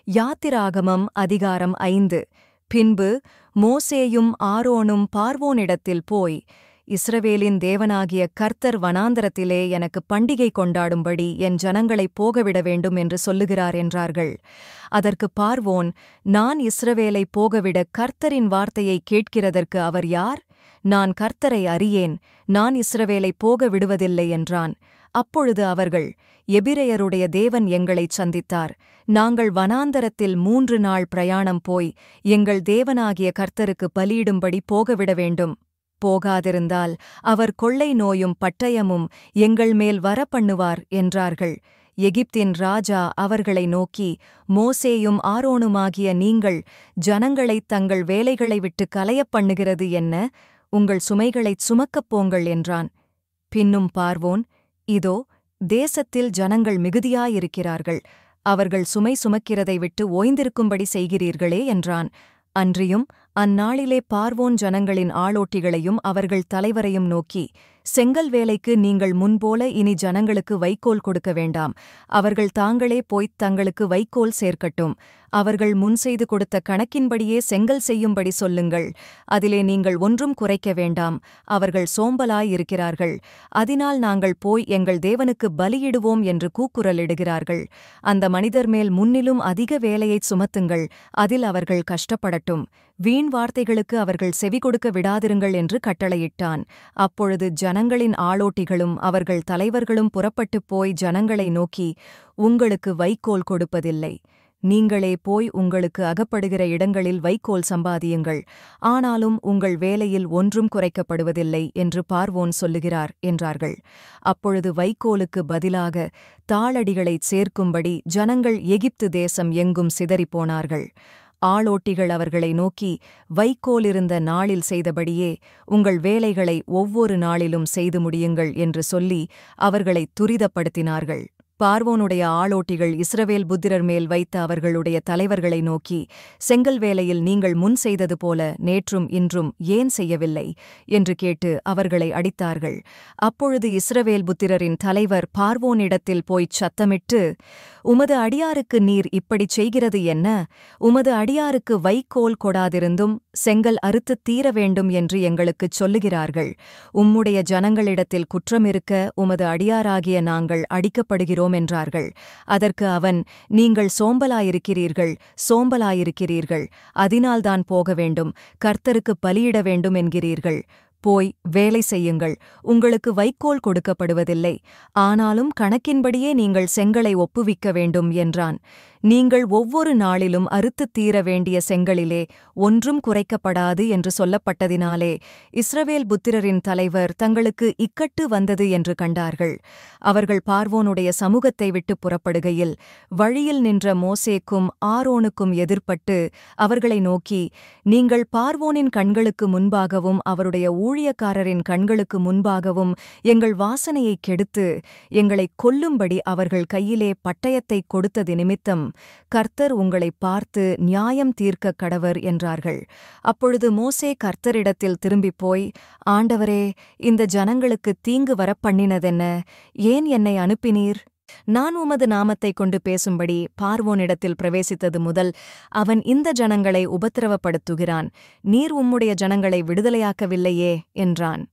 யாத்திராகமம் அதிகாரம் 5. பின்பு மோசேயும் ஆரோனும் பார்வோனிடத்தில் போய், இஸ்ரவேலின் தேவனாகிய கர்த்தர் வனாந்தரத்திலே எனக்கு பண்டிகை கொண்டாடும்படி என் ஜனங்களைப் போகவிட வேண்டும் என்று சொல்லுகிறார் என்றார்கள். அதற்கு பார்வோன், நான் இஸ்ரவேலைப் போகவிட கர்த்தரின் வார்த்தையை கேட்கிறதற்கு அவர் யார்? நான் கர்த்தரை அறியேன், நான் இஸ்ரவேலைப் போக விடுவதில்லை என்றான். அப்பொழுது அவர்கள், எபிரெயருடைய தேவன் எங்களைச் சந்தித்தார். நாங்கள் வனாந்தரத்தில் 3 நாள் பிரயாணம் போய் எங்கள் தேவனாகிய கர்த்தருக்கு பலியிடும்படி போகவிட வேண்டும். போகாதிருந்தால் அவர் கொள்ளை நோயும் பட்டயமும் எங்கள் மேல் வரப்பண்ணுவார் என்றார்கள். எகிப்தின் ராஜா அவர்களை நோக்கி, மோசேயும் ஆரோனுமாகிய நீங்கள் ஜனங்களைத் தங்கள் வேலைகளை விட்டு கலையப் பண்ணுகிறது என்ன? உங்கள் சுமைகளைச் சுமக்கப் போங்கள் என்றான். பின்னும் பார்வோன், இதோ தேசத்தில் ஜனங்கள் மிகுதியாயிருக்கிறார்கள், அவர்கள் சுமை சுமக்கிறதை விட்டு ஓய்ந்திருக்கும்படி செய்கிறீர்களே என்றான். அன்றியும் அந்நாளிலே பார்வோன் ஜனங்களின் ஆளோட்டிகளையும் அவர்கள் தலைவரையும் நோக்கி, செங்கல் வேலைக்கு நீங்கள் முன்போல இனி ஜனங்களுக்கு வைக்கோல் கொடுக்க வேண்டாம், அவர்கள் தாங்களே போய்த் தங்களுக்கு வைக்கோல் சேர்க்கட்டும். அவர்கள் முன் செய்து கொடுத்த கணக்கின்படியே செங்கல் செய்யும்படி சொல்லுங்கள், அதிலே நீங்கள் ஒன்றும் குறைக்க வேண்டாம், அவர்கள் சோம்பலாயிருக்கிறார்கள், அதனால் நாங்கள் போய் எங்கள் தேவனுக்கு பலியிடுவோம் என்று கூக்குரலிடுகிறார்கள். அந்த மனிதர் மேல் முன்னிலும் அதிக வேலையைச் சுமத்துங்கள், அதில் அவர்கள் கஷ்டப்படட்டும், வீண் வார்த்தைகளுக்கு அவர்கள் செவி கொடுக்க விடாதிருங்கள் என்று கட்டளையிட்டான். அப்பொழுது ஜனங்களின் ஆளோட்டிகளும் அவர்கள் தலைவர்களும் புறப்பட்டுப் போய் ஜனங்களை நோக்கி, உங்களுக்கு வைக்கோல் கொடுப்பதில்லை, நீங்களே போய் உங்களுக்கு அகப்படுகிற இடங்களில் வைக்கோல் சம்பாதியுங்கள், ஆனாலும் உங்கள் வேலையில் ஒன்றும் குறைக்கப்படுவதில்லை என்று பார்வோன் சொல்லுகிறார் என்றார்கள். அப்பொழுது வைக்கோலுக்கு பதிலாக தாளடிகளைச் சேர்க்கும்படி ஜனங்கள் எகிப்து தேசம் எங்கும் சிதறிப்போனார்கள். ஆளோட்டிகள் அவர்களை நோக்கி, வைக்கோலிருந்த நாளில் செய்தபடியே உங்கள் வேலைகளை ஒவ்வொரு நாளிலும் செய்து முடியுங்கள் என்று சொல்லி அவர்களைத் துரிதப்படுத்தினார்கள். பார்வோனுடைய ஆளோட்டிகள் இஸ்ரவேல் புத்திரர் மேல் வைத்த அவர்களுடைய தலைவர்களை நோக்கி, செங்கல் வேலையில் நீங்கள் முன் செய்தது போல நேற்றும் இன்றும் ஏன் செய்யவில்லை என்று கேட்டு அவர்களை அடித்தார்கள். அப்பொழுது இஸ்ரவேல் புத்திரரின் தலைவர் பார்வோனிடத்தில் போய்ச் சத்தமிட்டு, உமது அடியாருக்கு நீர் இப்படிச் செய்கிறது என்ன? உமது அடியாருக்கு வைக்கோல் கொடாதிருந்தும் செங்கல் அறுத்துத் தீர வேண்டும் என்று எங்களுக்குச் சொல்லுகிறார்கள். உம்முடைய ஜனங்களிடத்தில் குற்றமிருக்க உமது அடியாராகிய நாங்கள் அடிக்கப்படுகிறோம் என்றார்கள். அதற்கு அவன், நீங்கள் சோம்பலாயிருக்கிறீர்கள், அதனால்தான் போக வேண்டும், கர்த்தருக்கு பலியிட வேண்டும் என்கிறீர்கள். போய் வேலை செய்யுங்கள், உங்களுக்கு வைக்கோல் கொடுக்கப்படுவதில்லை, ஆனாலும் கணக்கின்படியே நீங்கள் செங்கலை ஒப்புவிக்க வேண்டும் என்றான். நீங்கள் ஒவ்வொரு நாளிலும் அறுத்துத் தீர வேண்டிய செங்கலிலே ஒன்றும் குறைக்கப்படாது என்று சொல்லப்பட்டதினாலே இஸ்ரவேல் புத்திரரின் தலைவர் தங்களுக்கு இக்கட்டு வந்தது என்று கண்டார்கள். அவர்கள் பார்வோனுடைய சமூகத்தை விட்டு புறப்படுகையில் வழியில் நின்ற மோசேக்கும் ஆரோனுக்கும் எதிர்ப்பட்டு அவர்களை நோக்கி, நீங்கள் பார்வோனின் கண்களுக்கு முன்பாகவும் அவருடைய ஊழியக்காரரின் கண்களுக்கு முன்பாகவும் எங்கள் வாசனையைக் கெடுத்து எங்களைக் கொல்லும்படி அவர்கள் கையிலே பட்டயத்தைக் கொடுத்தது நிமித்தம் கர்த்தர் உங்களைப் பார்த்து நியாயம் தீர்க்கக் கடவர் என்றார்கள். அப்பொழுது மோசே கர்த்தரிடத்தில் திரும்பிப் போய், ஆண்டவரே, இந்த ஜனங்களுக்கு தீங்கு வரப்பண்ணினதென்ன? ஏன் என்னை அனுப்பினீர்? நான் உமது நாமத்தைக் கொண்டு பேசும்படி பார்வோனிடத்தில் பிரவேசித்தது முதல் அவன் இந்த ஜனங்களை உபத்திரவப்படுத்துகிறான். நீர் உம்முடைய ஜனங்களை விடுதலையாக்கவில்லையே என்றான்.